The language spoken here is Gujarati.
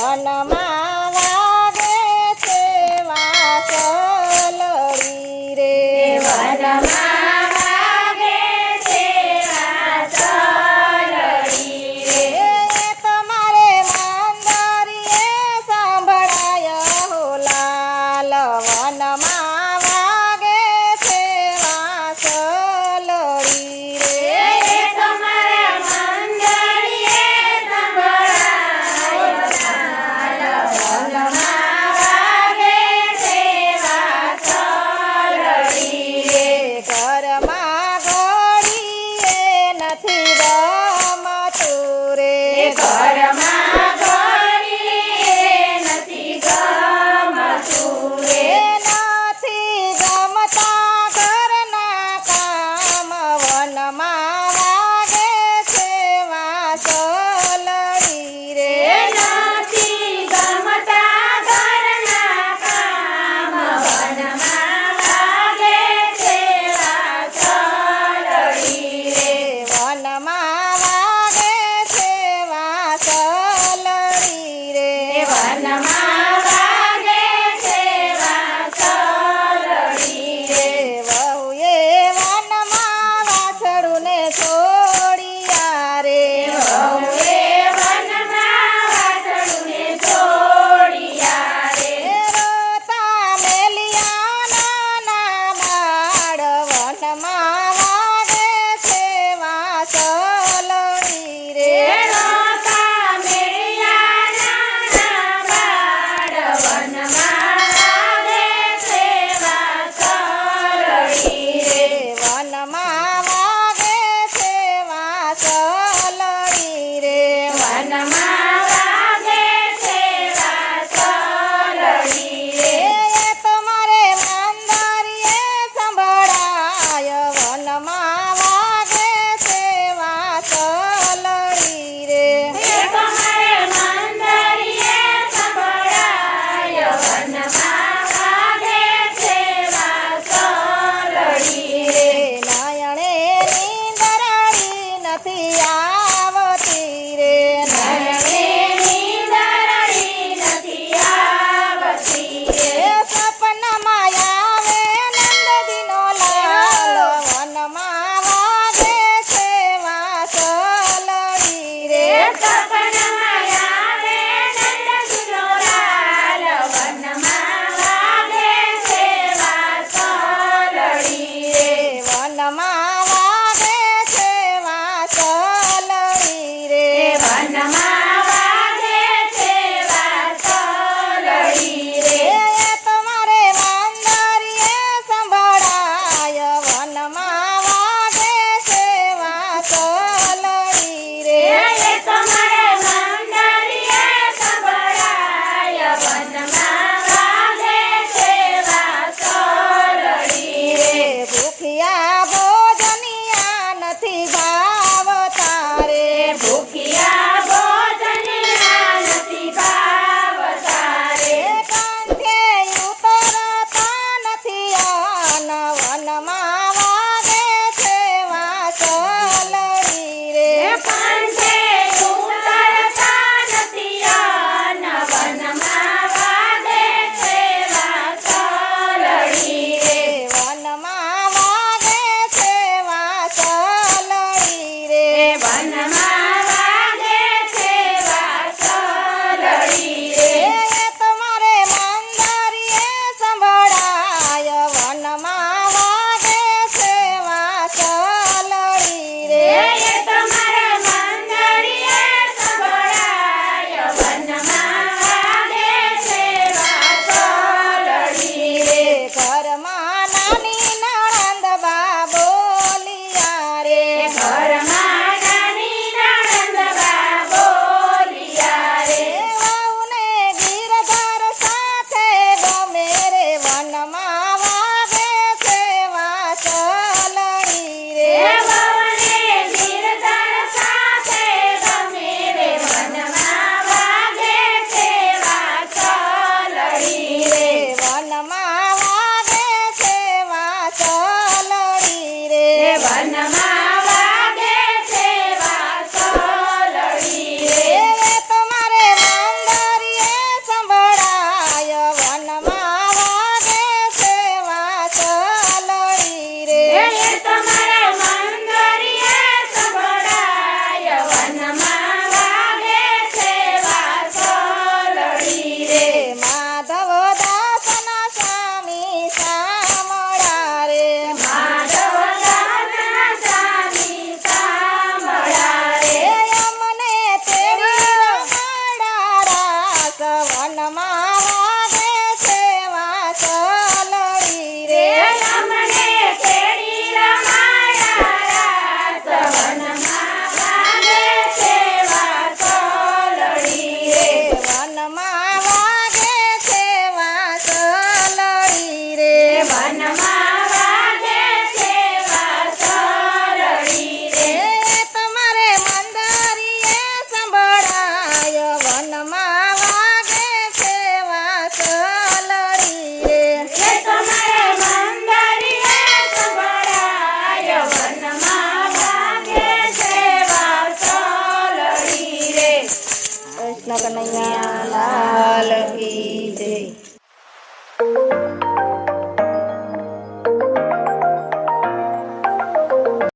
વનમાં વાગે છે વાંસળી રે વનમાં વાગે છે વાંસળી રે તમારે મંદરીએ સંભળાય હો લાલ વનમાં વાગે છે વાંસળી રે તમારા મંડળીએ સંભળાય વનમાં વાગે છે વાંસળી રે ઘરમાં ઘડીએ નથી ગમતું રે ઘરમાં ઘડીએ નથી ગમતું રે નથી ગમતા ઘરના કામ વનમાં વાગે છે વાંસળી રે નથી ગમતા ઘરના કામ વનમાં વાગે છે વાંસળી રે વનમાં વાગે છે વાંસળી રે વનમાં વાગે છે વાંસળી રે વહુએ વનમાં વાછડુંને છોડિયા રે વહુએ વનમાં વાછડુંને છોડિયા રે રોતા મેલિયા નાના બાળ વનમાં વાગે છે વાંસળી રે રોતા મેળિયા નાના બાળ વનમાં વાગે છે વાંસળી રે વનમાં વાગે છે વાંસળી રે વનમાં વાગે છે વાંસળી રે તમારે મંદરીએ સંભળાય વનમાં વાગે છે વાંસળી રે તમારે મંદરીએ સંભળાય વનમાં વાગે છે વાંસળી રે નયણે નીંદરડી નથી આવતી રે નયને નીંદરડી નથી આવતી રે સપનામાં આવે નંદજીનો લાલ વનમાં વાગે છે વાંસળી રે સપનામાં આવે નંદજીનો લાલ વનમાં વાગે છે વાંસળી રે વનમાં વાગે છે વાંસળી રે વનમાં વાગે છે વાંસળી રે તમારે મંદરીએ સંભળાય વનમાં વાગે છે વાંસળી રે તમારે